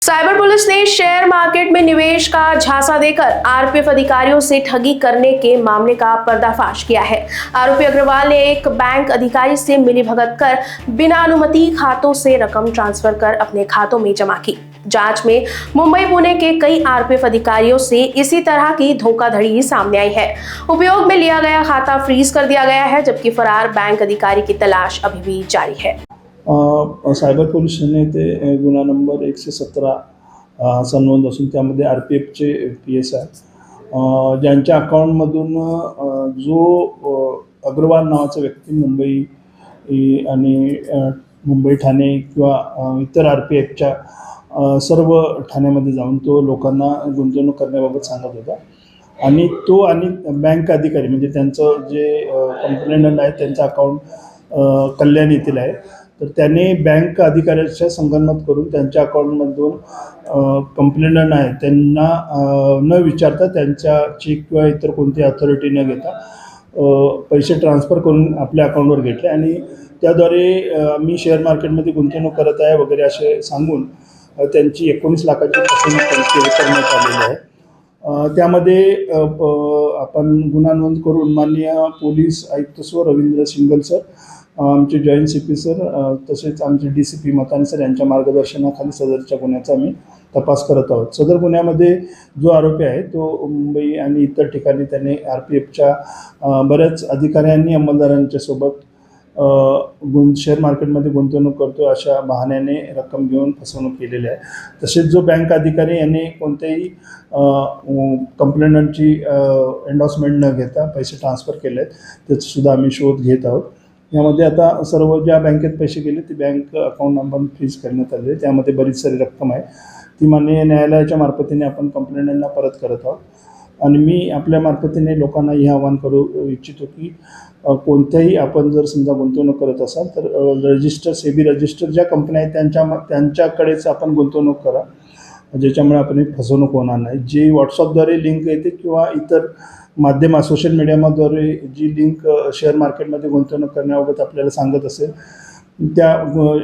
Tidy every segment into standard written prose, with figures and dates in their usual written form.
Cyber police ने share market में निवेश का झांसा देकर आरपीएफ अधिकारियों से ठगी करने के मामले का पर्दाफाश किया है। आरोपी अग्रवाल ने एक बैंक अधिकारी से मिलीभगत कर बिना अनुमति खातों से रकम ट्रांसफर कर अपने खातों में जमा की। जांच में मुंबई पुणे के कई आरपीएफ अधिकारियों से इसी तरह की धोखाधड़ी सामने आई है। उपयोग में लिया गया खाता फ्रीज कर दिया गया है, जबकि फरार बैंक अधिकारी की तलाश अभी भी जारी है। सायबर पोलीस ठाणे ते गुन्हा नंबर 117 असा नोंद असून त्यामध्ये RPFचे PSI ज्यांच्या अकाउंटमधून जो अग्रवाल नावाचा व्यक्ती मुंबई आणि मुंबई ठाणे किंवा इतर RPFच्या सर्व ठाण्यामध्ये जाऊन तो लोकांना गुंतवणूक करण्याबाबत सांगत होता आणि तो आणि बँक अधिकारी म्हणजे त्यांचं जे कंप्लेंट आहे त्यांचं अकाउंट कल्याण येथील आहे, तर त्याने बँक अधिकाऱ्याच्या संगनमत करून त्यांच्या अकाउंटमधून कंप्लेंट आहे त्यांना न विचारता त्यांच्या चेक किंवा इतर कोणती अथॉरिटी न घेता पैसे ट्रान्सफर करून आपल्या अकाउंटवर घेतले आणि त्याद्वारे मी शेअर मार्केटमध्ये गुंतवणूक करत आहे वगैरे असे सांगून त्यांची 19 लाखाची फसवणूक करण्यात आलेली आहे। त्यामध्ये आपण गुन्हा नोंद करून माननीय पोलीस आयुक्त सर रवींद्र सिंगल सर, आमचे जॉईंट CP सर तसेच आमचे DCP मतान सर यांच्या मार्गदर्शनाखाली सदरच्या गुन्ह्याचा आम्ही तपास करत आहोत। सदर गुन्ह्यामध्ये जो आरोपी आहे तो मुंबई आणि इतर ठिकाणी त्याने RPFच्या बऱ्याच अधिकाऱ्यांनी अंमलदारांच्या सोबत शेअर मार्केटमध्ये गुंतवणूक करतो अशा बहाण्याने रक्कम घेऊन फसवणूक केलेली आहे। तसेच जो बँक अधिकारी यांनी कोणत्याही कंप्लेंटची एंडॉर्समेंट न घेता पैसे ट्रान्सफर केले आहेत, त्याचासुद्धा आम्ही शोध घेत आहोत। यामध्ये आता सर्व ज्या बँकेत पैसे गेले ती बँक अकाउंट नंबर फ्रीज करण्यात आले, त्यामध्ये बरीच सारी रक्कम आहे ती माननीय न्यायालयाच्या मार्फतीने आपण कंप्लेंटांना परत करत आहोत। आणि मी आपल्या मार्फतीने लोकांना हे आवाहन करू इच्छितो की कोणत्याही आपण जर समजा गुंतवणूक करत असाल तर सेबी रजिस्टर ज्या कंपन्या आहेत त्यांच्याकडेच आपण गुंतवणूक करा, ज्याच्यामुळे आपण फसवणूक होणार नाही। जी व्हॉट्सअपद्वारे लिंक येते किंवा इतर माध्यम सोशल मीडियाद्वारे जी लिंक शेअर मार्केटमध्ये गुंतवणूक करण्याबाबत आपल्याला सांगत असेल त्या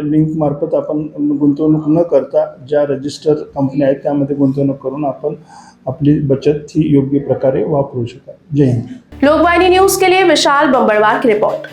लिंकमार्फत आपण गुंतवणूक न करता ज्या रजिस्टर कंपन्या आहेत त्यामध्ये गुंतवणूक करून आपण अपनी बचत ही योग्य प्रकारे वापरू शकाल। जय हिंद। लोकवाहिनी न्यूज के लिए विशाल बंबड़वार की रिपोर्ट।